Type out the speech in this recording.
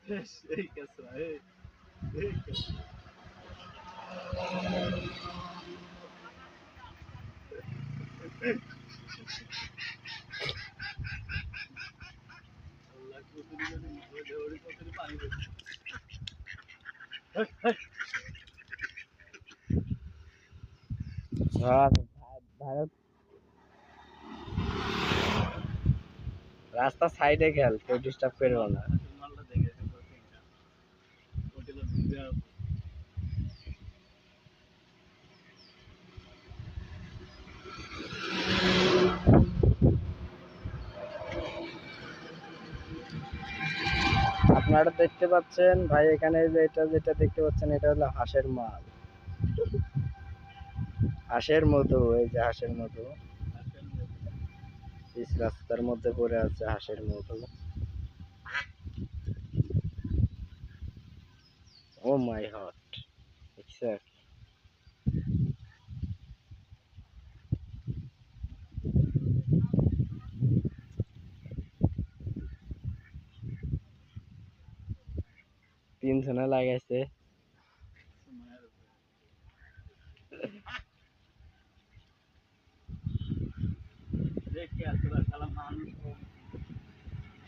এই কেসরা এই কেসরা আল্লাহ কুতুরি যদি মরে দেওরি কুতুরি পানি দেবে ভারত রাস্তা সাইডে গেল, কেউ ডিস্টার্ব করবো না। মালটা দেখে হোটেলে ঢুকে আপনারা দেখতে পাচ্ছেন ভাই, এখানে যে এটা যেটা দেখতে পাচ্ছেন এটা হলো হাঁসের মাল, হাঁসের মধু। এই যে হাঁসের মধু পিচ রাস্তার মধ্যে পড়ে আছে, হাঁসের মধু। ও মাই হট, দেখছে? 3 জনে লাগাইছে।